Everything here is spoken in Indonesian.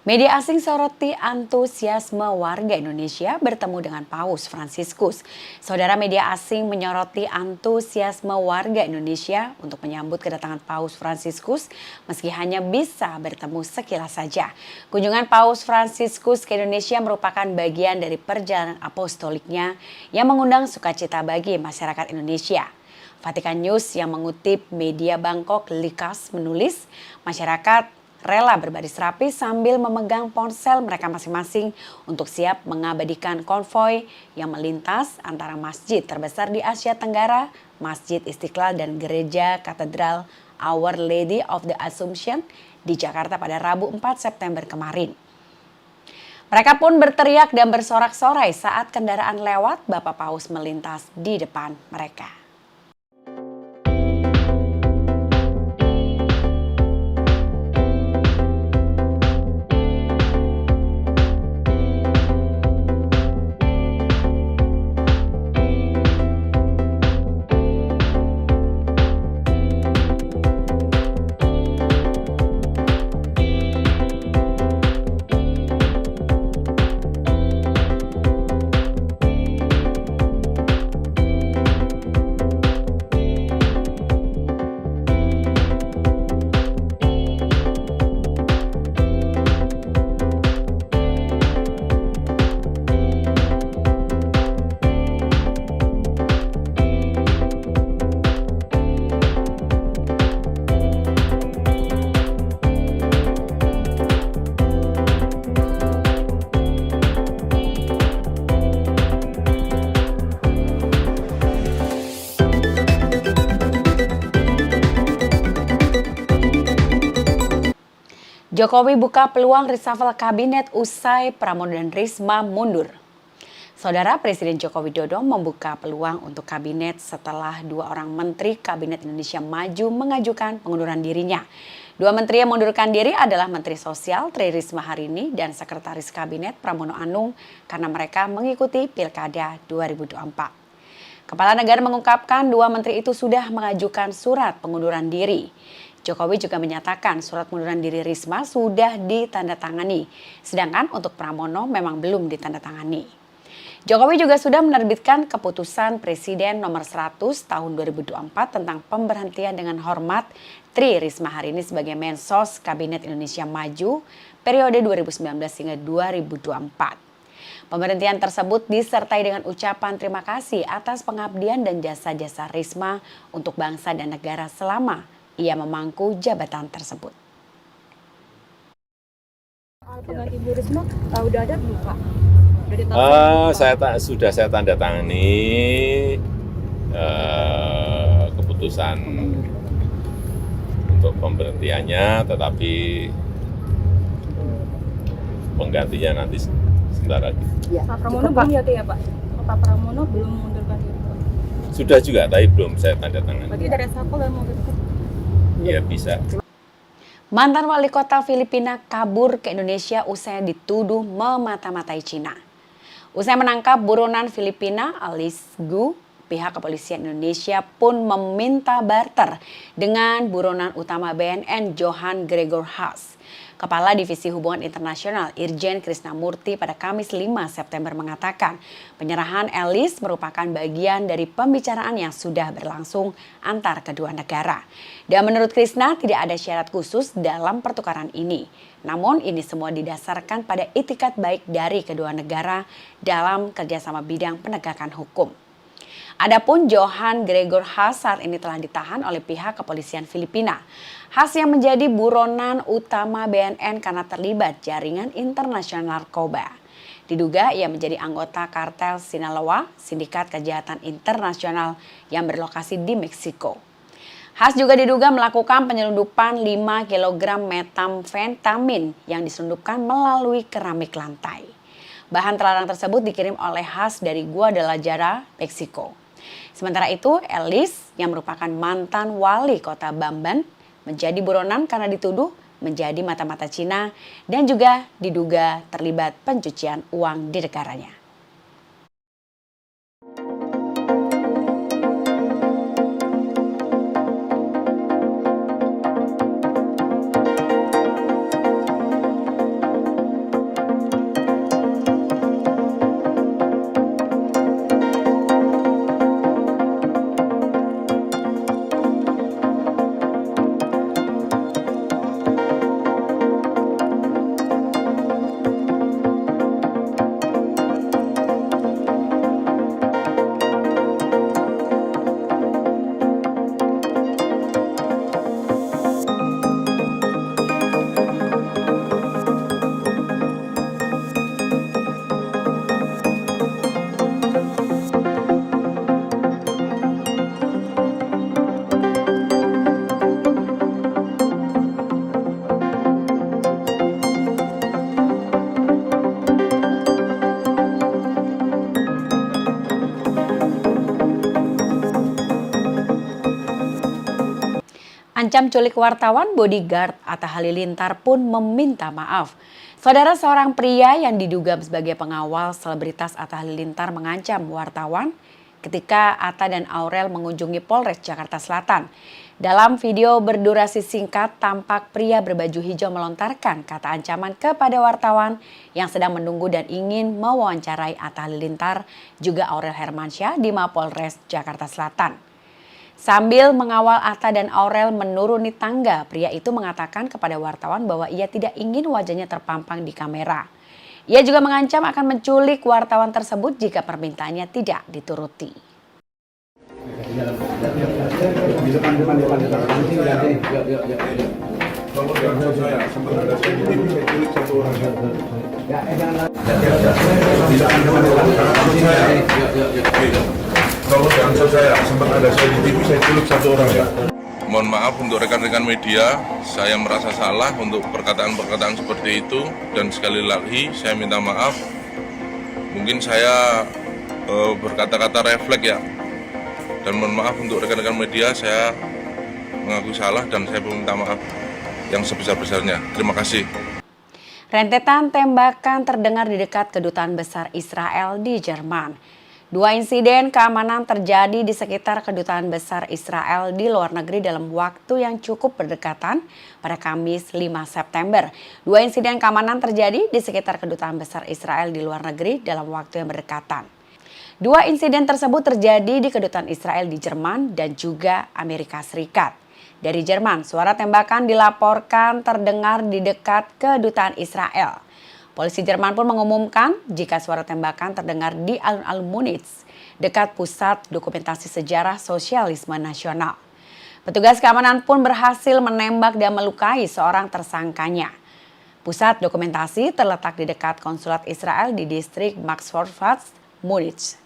Media asing soroti antusiasme warga Indonesia bertemu dengan Paus Fransiskus. Saudara, media asing menyoroti antusiasme warga Indonesia untuk menyambut kedatangan Paus Fransiskus meski hanya bisa bertemu sekilas saja. Kunjungan Paus Fransiskus ke Indonesia merupakan bagian dari perjalanan apostoliknya yang mengundang sukacita bagi masyarakat Indonesia. Vatikan News yang mengutip media Bangkok Likas menulis, masyarakat rela berbaris rapi sambil memegang ponsel mereka masing-masing untuk siap mengabadikan konvoi yang melintas antara masjid terbesar di Asia Tenggara, Masjid Istiqlal dan Gereja Katedral Our Lady of the Assumption di Jakarta pada Rabu 4 September kemarin. Mereka pun berteriak dan bersorak-sorai saat kendaraan lewat, Bapak Paus melintas di depan mereka. Jokowi buka peluang reshuffle kabinet usai Pramono dan Risma mundur. Saudara, Presiden Joko Widodo membuka peluang untuk kabinet setelah dua orang menteri Kabinet Indonesia Maju mengajukan pengunduran dirinya. Dua menteri yang mengundurkan diri adalah Menteri Sosial Tri Risma Harini dan Sekretaris Kabinet Pramono Anung karena mereka mengikuti Pilkada 2024. Kepala Negara mengungkapkan dua menteri itu sudah mengajukan surat pengunduran diri. Jokowi juga menyatakan surat pengunduran diri Risma sudah ditandatangani, sedangkan untuk Pramono memang belum ditandatangani. Jokowi juga sudah menerbitkan keputusan Presiden nomor 100 tahun 2024 tentang pemberhentian dengan hormat Tri Risma Harini sebagai Mensos Kabinet Indonesia Maju periode 2019 hingga 2024. Pemberhentian tersebut disertai dengan ucapan terima kasih atas pengabdian dan jasa-jasa Risma untuk bangsa dan negara selama ia memangku jabatan tersebut. Pengganti Bu Risma udah ada belum, Pak? Sudah saya tanda tangani keputusan untuk pemberhentiannya, tetapi penggantinya nanti sebentar lagi. Ya, Pak Pramono belum ya Pak? Pak Pramono belum mengundurkan diri, Pak? Sudah juga, tapi belum saya tanda tangani. Berarti dari reshuffle dan mengundurkan? Ya bisa. Mantan wali kota Filipina kabur ke Indonesia usai dituduh memata-matai Cina. Usai menangkap buronan Filipina Alice Gu, pihak kepolisian Indonesia pun meminta barter dengan buronan utama BNN Johan Gregor Haas. Kepala Divisi Hubungan Internasional Irjen Krisnamurti pada Kamis 5 September mengatakan penyerahan Alice merupakan bagian dari pembicaraan yang sudah berlangsung antar kedua negara. Dan menurut Krisna tidak ada syarat khusus dalam pertukaran ini. Namun ini semua didasarkan pada itikat baik dari kedua negara dalam kerjasama bidang penegakan hukum. Adapun Johan Gregor Haas saat ini telah ditahan oleh pihak kepolisian Filipina. Haas yang menjadi buronan utama BNN karena terlibat jaringan internasional narkoba. Diduga ia menjadi anggota kartel Sinaloa, sindikat kejahatan internasional yang berlokasi di Meksiko. Haas juga diduga melakukan penyelundupan 5 kg metamfetamin yang diselundupkan melalui keramik lantai. Bahan terlarang tersebut dikirim oleh Haas dari Guadalajara, Meksiko. Sementara itu, Alice yang merupakan mantan wali kota Bamban menjadi buronan karena dituduh menjadi mata-mata Cina dan juga diduga terlibat pencucian uang di negaranya. mengancam culik wartawan, bodyguard Atta Halilintar pun meminta maaf. Saudara, seorang pria yang diduga sebagai pengawal selebritas Atta Halilintar mengancam wartawan ketika Atta dan Aurel mengunjungi Polres Jakarta Selatan. Dalam video berdurasi singkat, tampak pria berbaju hijau melontarkan kata ancaman kepada wartawan yang sedang menunggu dan ingin mewawancarai Atta Halilintar, juga Aurel Hermansyah di Mapolres Jakarta Selatan. Sambil mengawal Atta dan Aurel menuruni tangga, pria itu mengatakan kepada wartawan bahwa ia tidak ingin wajahnya terpampang di kamera. Ia juga mengancam akan menculik wartawan tersebut jika permintaannya tidak dituruti. Kalau answer saya sempat ada saya di TV, saya culik 1 orang ya. Mohon maaf untuk rekan-rekan media, saya merasa salah untuk perkataan-perkataan seperti itu, dan sekali lagi saya minta maaf. Mungkin saya berkata-kata refleks ya, dan mohon maaf untuk rekan-rekan media, saya mengaku salah dan saya meminta maaf yang sebesar-besarnya. Terima kasih. Rentetan tembakan terdengar di dekat Kedutaan Besar Israel di Jerman. 2 insiden keamanan terjadi di sekitar Kedutaan Besar Israel di luar negeri dalam waktu yang cukup berdekatan pada Kamis 5 September. 2 insiden keamanan terjadi di sekitar Kedutaan Besar Israel di luar negeri dalam waktu yang berdekatan. 2 insiden tersebut terjadi di Kedutaan Israel di Jerman dan juga Amerika Serikat. Dari Jerman, suara tembakan dilaporkan terdengar di dekat Kedutaan Israel. Polisi Jerman pun mengumumkan jika suara tembakan terdengar di alun-alun Munich, dekat Pusat Dokumentasi Sejarah Sosialisme Nasional. Petugas keamanan pun berhasil menembak dan melukai seorang tersangkanya. Pusat dokumentasi terletak di dekat konsulat Israel di distrik Maxvorstadt, Munich.